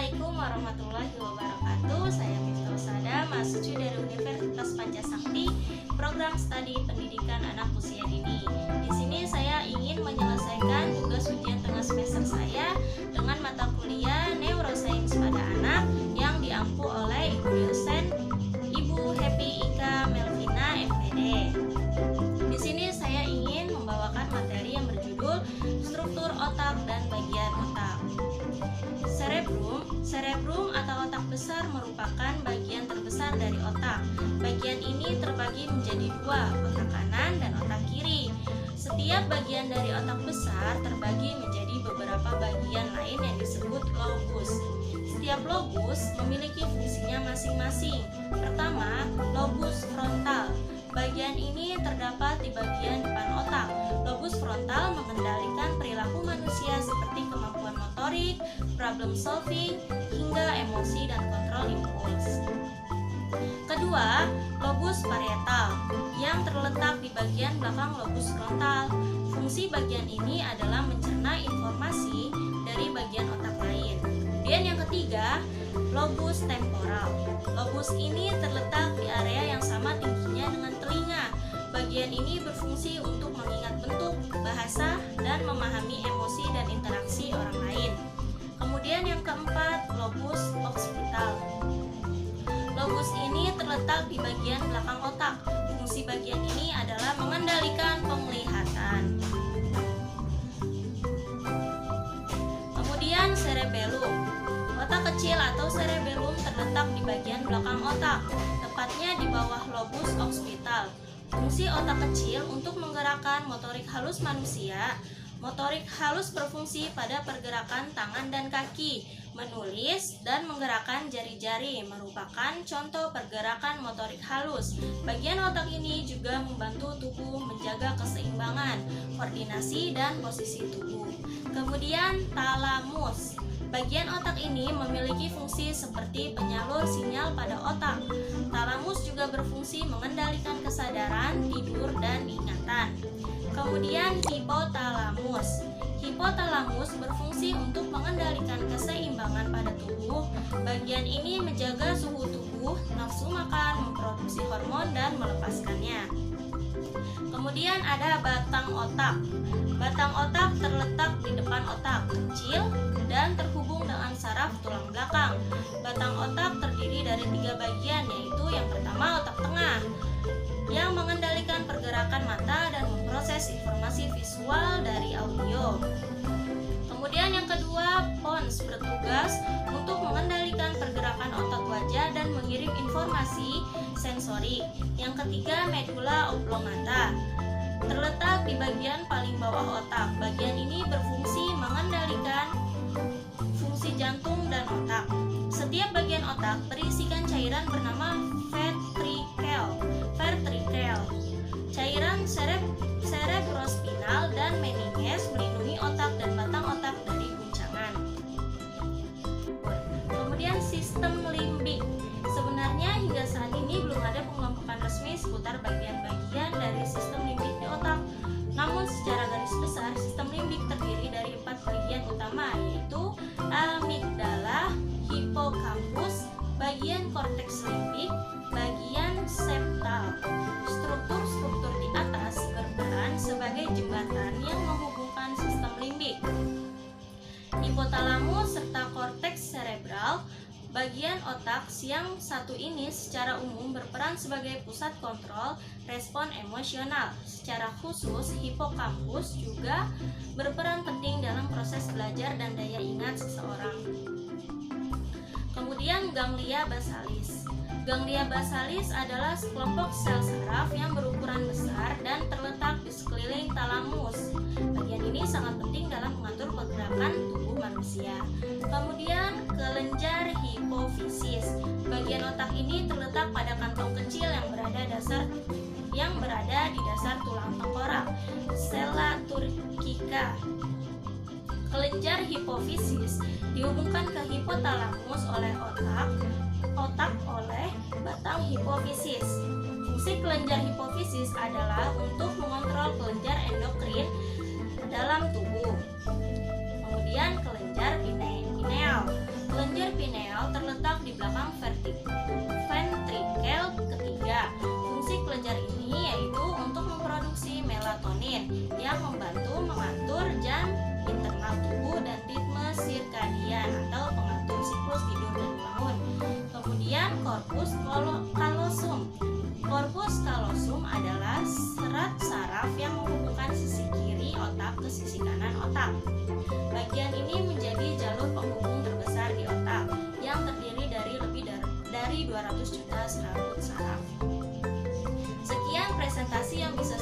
Assalamualaikum warahmatullahi wabarakatuh. Saya Miftah Sada, mahasiswi dari Universitas Pancasakti, program studi pendidikan anak usia dini. Di sini saya ingin menyelesaikan tugas ujian tengah semester saya dengan mata kuliah Neurosains pada anak yang diampu oleh Ibu dosen Ibu Happy Ika Melvina MPD. Di sini saya ingin membawakan materi yang berjudul struktur otak dan bagian otak. Cerebrum atau otak besar merupakan bagian terbesar dari otak. Bagian ini terbagi menjadi dua, otak kanan dan otak kiri. Setiap bagian dari otak besar terbagi menjadi beberapa bagian lain yang disebut lobus. Setiap lobus memiliki fungsinya masing-masing. Pertama, lobus frontal. Bagian ini terdapat di bagian depan otak. Lobus frontal mengendalikan perilaku manusia seperti kemampuan motorik, problem solving, hingga emosi dan kontrol impuls. Kedua, lobus parietal yang terletak di bagian belakang lobus frontal. Fungsi bagian ini adalah mencerna informasi dari bagian otak lain. Kemudian yang ketiga, lobus temporal. Lobus ini terletak di area yang sama tingginya dengan telinga. Bagian ini berfungsi untuk mengingat bentuk, bahasa, dan memahami emosi dan interaksi orang lain. Kemudian yang keempat, lobus occipital. Lobus ini terletak di bagian belakang otak. Fungsi bagian ini adalah mengendalikan penglihatan. Kemudian cerebellum. Otak kecil atau cerebellum terletak di bagian belakang otak, tepatnya di bawah lobus occipital. Fungsi otak kecil untuk menggerakkan motorik halus manusia. Motorik halus berfungsi pada pergerakan tangan dan kaki, menulis, dan menggerakkan jari-jari merupakan contoh pergerakan motorik halus. Bagian otak ini juga membantu tubuh menjaga keseimbangan, koordinasi, dan posisi tubuh. Kemudian talamus. Bagian otak ini memiliki fungsi seperti penyalur sinyal pada otak. Talamus juga berfungsi mengendalikan kesadaran, tidur, dan ingatan. Kemudian hipotalamus. Hipotalamus berfungsi untuk mengendalikan keseimbangan pada tubuh. Bagian ini menjaga suhu tubuh, nafsu makan, memproduksi hormon, dan melepaskannya. Kemudian ada batang otak. Batang otak terletak di depan otak, kecil dan terhubung dengan saraf tulang belakang. Batang otak terdiri dari 3 bagian, yaitu yang pertama otak tengah yang mengendalikan pergerakan mata dan memproses informasi visual dari audio. Kemudian yang kedua, pons bertugas untuk mengendalikan pergerakan otot wajah dan mengirim informasi sensorik. Yang ketiga, medula oblongata terletak di bagian paling bawah otak. Bagian ini berfungsi mengendalikan fungsi jantung dan otak. Setiap bagian otak berisikan cairan bernama ventrikel. Cairan cerebrospinal dan meninges melindungi otak dan batang otak dari guncangan. Kemudian sistem limbik. Sebenarnya hingga saat ini belum ada pengelompokan resmi seputar bagian-bagian dari sistem limbik di otak. Namun secara garis besar, sistem limbik terdiri dari 4 bagian utama, yaitu amigdala, hipokampus, bagian korteks limbik, bagian septal. Struktur-struktur di atas berperan sebagai jembatan yang menghubungkan sistem limbik, hipotalamus serta korteks cerebral. Bagian otak yang satu ini secara umum berperan sebagai pusat kontrol respon emosional. Secara khusus, hipokampus juga berperan penting dalam proses belajar dan daya ingat seseorang. Kemudian ganglia basalis. Ganglia basalis adalah sekelompok sel saraf yang berukuran besar dan terletak di sekeliling talamus. Bagian ini sangat penting dalam mengatur pergerakan tubuh manusia. Kemudian kelenjar hipofisis. Bagian otak ini terletak pada kantong kecil yang berada di dasar tulang tengkorak, sella turcica. Kelenjar hipofisis dihubungkan ke hipotalamus oleh otak oleh batang hipofisis. Fungsi kelenjar hipofisis adalah untuk mengontrol kelenjar endokrin dalam tubuh. Kemudian kelenjar pineal. Kelenjar ventrikel terletak di belakang ventrikel ketiga. Fungsi kelenjar ini yaitu untuk memproduksi melatonin yang membantu mengatur jam internal tubuh dan ritme sirkadian atau pengatur siklus tidur dan bangun. Kemudian korpus kalosum. Korpus kalosum adalah serat saraf yang menghubungkan sisi kiri otak ke sisi kanan otak. Bagian ini menjadi jalur penghubung terbesar di otak yang terdiri dari lebih dari 200 juta serabut saraf. Sekian presentasi yang bisa